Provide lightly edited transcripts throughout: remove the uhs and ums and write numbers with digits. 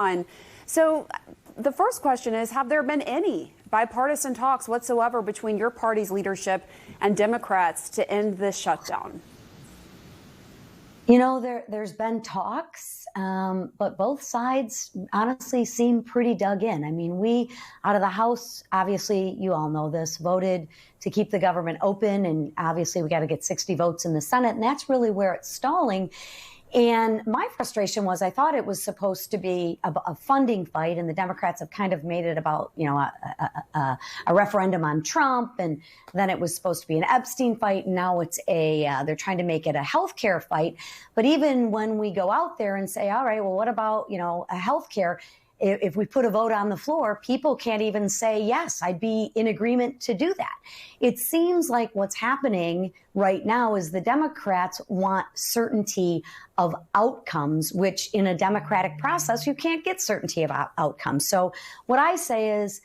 on. So the first question is, have there been any bipartisan talks whatsoever between your party's leadership and Democrats to end this shutdown? You know, there's been talks, but both sides honestly seem pretty dug in. I mean, we, out of the House, obviously, you all know this, voted to keep the government open. And obviously, we got to get 60 votes in the Senate. And that's really where it's stalling. And my frustration was I thought it was supposed to be a funding fight, and the Democrats have kind of made it about, you know, a referendum on Trump, and then it was supposed to be an Epstein fight, and now it's they're trying to make it a healthcare fight. But even when we go out there and say, all right, well, what about, you know, a healthcare? If we put a vote on the floor, people can't even say, yes, I'd be in agreement to do that. It seems like what's happening right now is the Democrats want certainty of outcomes, which in a democratic process, you can't get certainty of outcomes. So what I say is,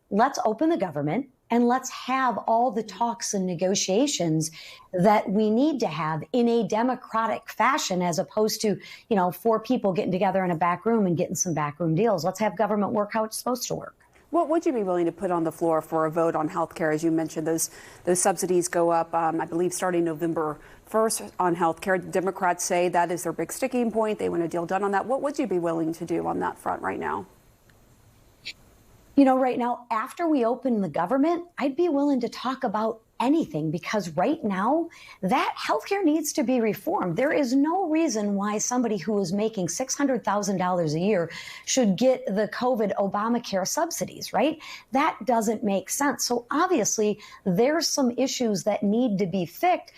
let's open the government and let's have all the talks and negotiations that we need to have in a democratic fashion, as opposed to, you know, 4 people getting together in a back room and getting some backroom deals. Let's have government work how it's supposed to work. What would you be willing to put on the floor for a vote on health care? As you mentioned, those subsidies go up, I believe, starting November 1st on health care. Democrats say that is their big sticking point. They want a deal done on that. What would you be willing to do on that front right now? You know, right now, after we open the government, I'd be willing to talk about anything, because right now that healthcare needs to be reformed. There is no reason why somebody who is making $600,000 a year should get the COVID Obamacare subsidies, right? That doesn't make sense. So obviously there's some issues that need to be fixed,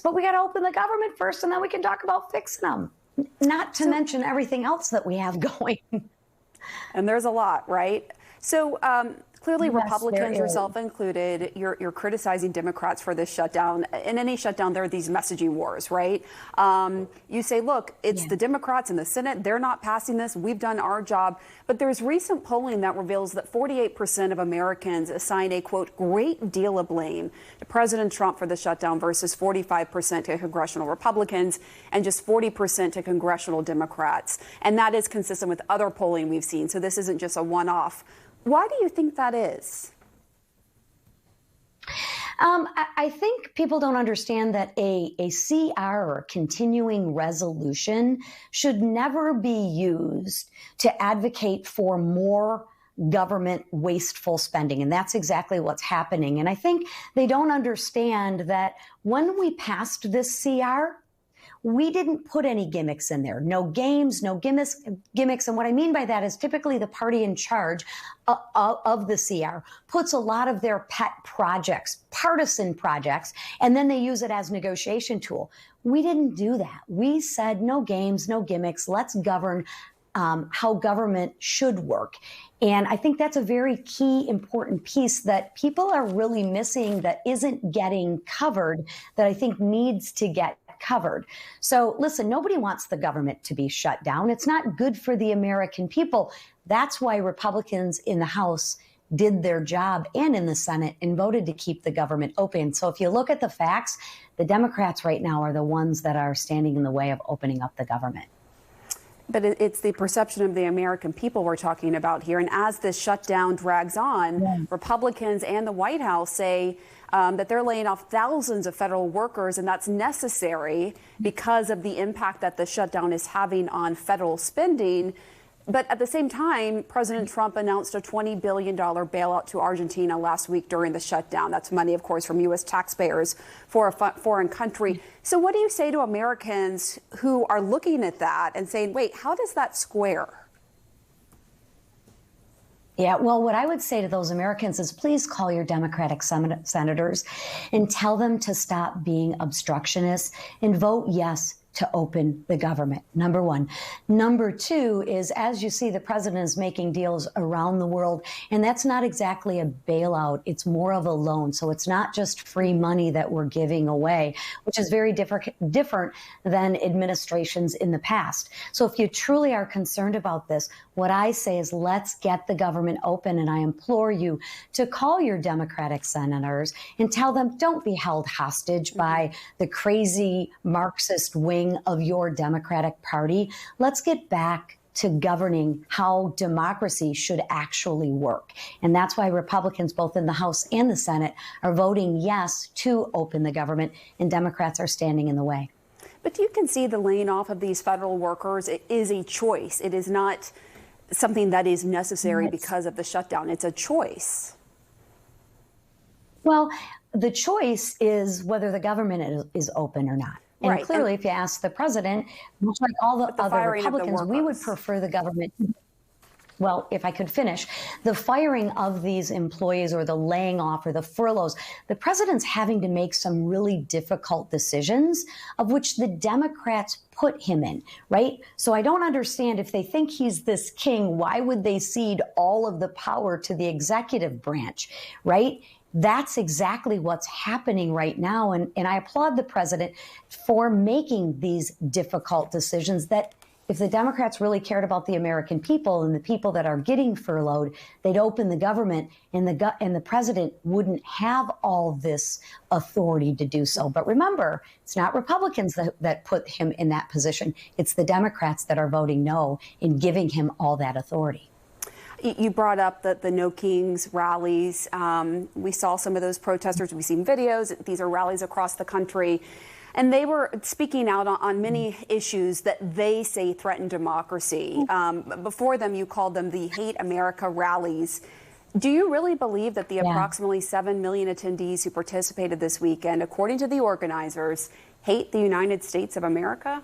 but we got to open the government first, and then we can talk about fixing them. Not to mention everything else that we have going. And there's a lot, right? So clearly, yes, Republicans, yourself included, you're criticizing Democrats for this shutdown. In any shutdown, there are these messaging wars, right? You say, look, it's the Democrats in the Senate. They're not passing this. We've done our job. But there's recent polling that reveals that 48% of Americans assign a, quote, great deal of blame to President Trump for the shutdown versus 45% to congressional Republicans and just 40% to congressional Democrats. And that is consistent with other polling we've seen. So this isn't just a one-off. Why do you think that is? I think people don't understand that a CR, or continuing resolution, should never be used to advocate for more government wasteful spending. And that's exactly what's happening. And I think they don't understand that when we passed this CR, we didn't put any gimmicks in there. No games, no gimmicks. And what I mean by that is typically the party in charge of the CR puts a lot of their pet projects, partisan projects, and then they use it as negotiation tool. We didn't do that. We said no games, no gimmicks. Let's govern how government should work. And I think that's a very key, important piece that people are really missing, that isn't getting covered, that I think needs to get covered. So listen, nobody wants the government to be shut down. It's not good for the American people. That's why Republicans in the House did their job, and in the Senate, and voted to keep the government open. So if you look at the facts, the Democrats right now are the ones that are standing in the way of opening up the government. But it's the perception of the American people we're talking about here. And as this shutdown drags on, Republicans and the White House say that they're laying off thousands of federal workers, and that's necessary because of the impact that the shutdown is having on federal spending. But at the same time, President Trump announced a $20 billion bailout to Argentina last week during the shutdown. That's money, of course, from U.S. taxpayers for a foreign country. So what do you say to Americans who are looking at that and saying, wait, how does that square? Yeah, well, what I would say to those Americans is please call your Democratic senators and tell them to stop being obstructionists and vote yes to open the government. Number one. Number two is, as you see, the president is making deals around the world, and that's not exactly a bailout. It's more of a loan. So it's not just free money that we're giving away, which is very different than administrations in the past. So if you truly are concerned about this, what I say is let's get the government open, and I implore you to call your Democratic senators and tell them don't be held hostage by the crazy Marxist wing of your Democratic Party. Let's get back to governing how democracy should actually work. And that's why Republicans, both in the House and the Senate, are voting yes to open the government, and Democrats are standing in the way. But you can see the laying off of these federal workers is a choice. It is not something that is necessary because of the shutdown. It's a choice. Well, the choice is whether the government is open or not. And right. Clearly, if you ask the president, much like all the other Republicans, we would prefer the government. Well, if I could finish, the firing of these employees or the laying off or the furloughs, the president's having to make some really difficult decisions, of which the Democrats put him in, right? So I don't understand, if they think he's this king, why would they cede all of the power to the executive branch, right? That's exactly what's happening right now. And I applaud the president for making these difficult decisions that, if the Democrats really cared about the American people and the people that are getting furloughed, they'd open the government, and the president wouldn't have all this authority to do so. But remember, it's not Republicans that put him in that position. It's the Democrats that are voting no and giving him all that authority. You brought up the No Kings rallies. We saw some of those protesters. We've seen videos. These are rallies across the country. And they were speaking out on many issues that they say threaten democracy. Before them, you called them the Hate America rallies. Do you really believe that the approximately 7 million attendees who participated this weekend, according to the organizers, hate the United States of America?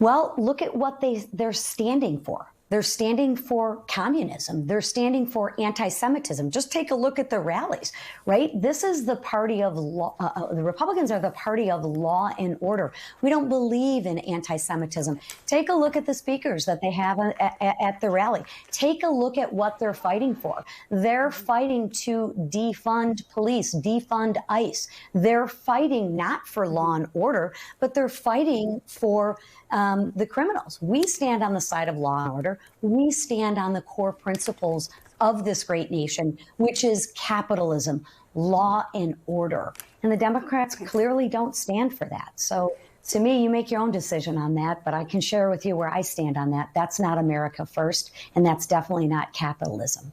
Well, look at what they're standing for. They're standing for communism. They're standing for anti-Semitism. Just take a look at the rallies, right? This is the party of law. The Republicans are the party of law and order. We don't believe in anti-Semitism. Take a look at the speakers that they have at the rally. Take a look at what they're fighting for. They're fighting to defund police, defund ICE. They're fighting not for law and order, but they're fighting for the criminals. We stand on the side of law and order. We stand on the core principles of this great nation, which is capitalism, law and order. And the Democrats clearly don't stand for that. So to me, you make your own decision on that, but I can share with you where I stand on that. That's not America first, and that's definitely not capitalism.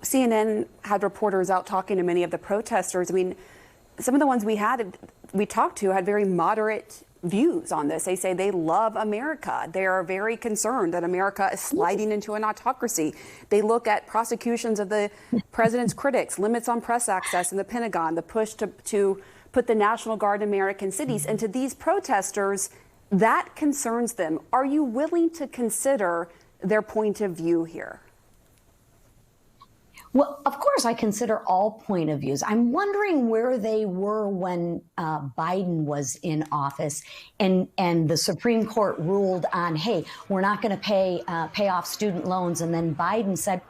CNN had reporters out talking to many of the protesters. I mean, some of the ones we talked to had very moderate views on this. They say they love America. They are very concerned that America is sliding into an autocracy. They look at prosecutions of the president's critics, limits on press access in the Pentagon, the push to put the National Guard in American cities. And to these protesters, that concerns them. Are you willing to consider their point of view here? Well, of course, I consider all point of views. I'm wondering where they were when Biden was in office and the Supreme Court ruled on, hey, we're not going to pay off student loans. And then Biden said,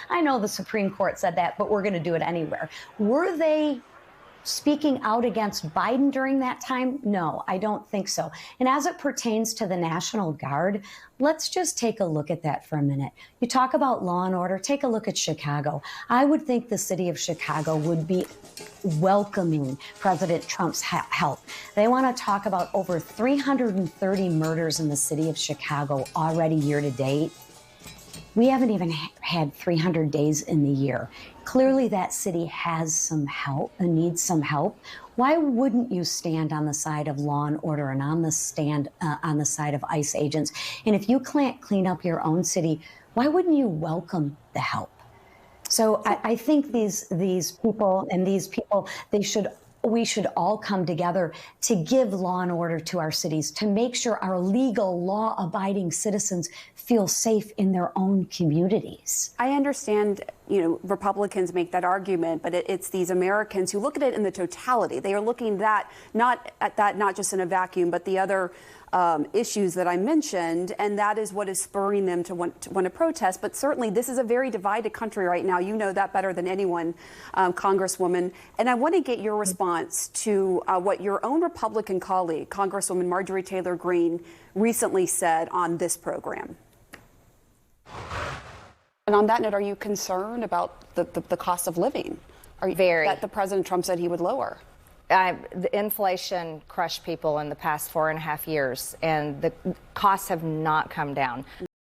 I know the Supreme Court said that, but we're going to do it anywhere. Were they speaking out against Biden during that time? No, I don't think so. And as it pertains to the National Guard, let's just take a look at that for a minute. You talk about law and order, take a look at Chicago. I would think the city of Chicago would be welcoming President Trump's help. They want to talk about over 330 murders in the city of Chicago already year to date. We haven't even had 300 days in the year. Clearly, that city has some help, needs some help. Why wouldn't you stand on the side of law and order and on the side of ICE agents? And if you can't clean up your own city, why wouldn't you welcome the help? So I think these people, we should all come together to give law and order to our cities, to make sure our legal, law-abiding citizens feel safe in their own communities. I understand, Republicans make that argument, but it's these Americans who look at it in the totality. They are looking not just in a vacuum, but the other issues that I mentioned, and that is what is spurring them to want to protest. But certainly this is a very divided country right now. You know that better than anyone, Congresswoman. And I want to get your response to what your own Republican colleague, Congresswoman Marjorie Taylor Greene, recently said on this program. And on that note, are you concerned about the cost of living? Are you, Very. That the President Trump said he would lower? The inflation crushed people in the past 4.5 years, and the costs have not come down.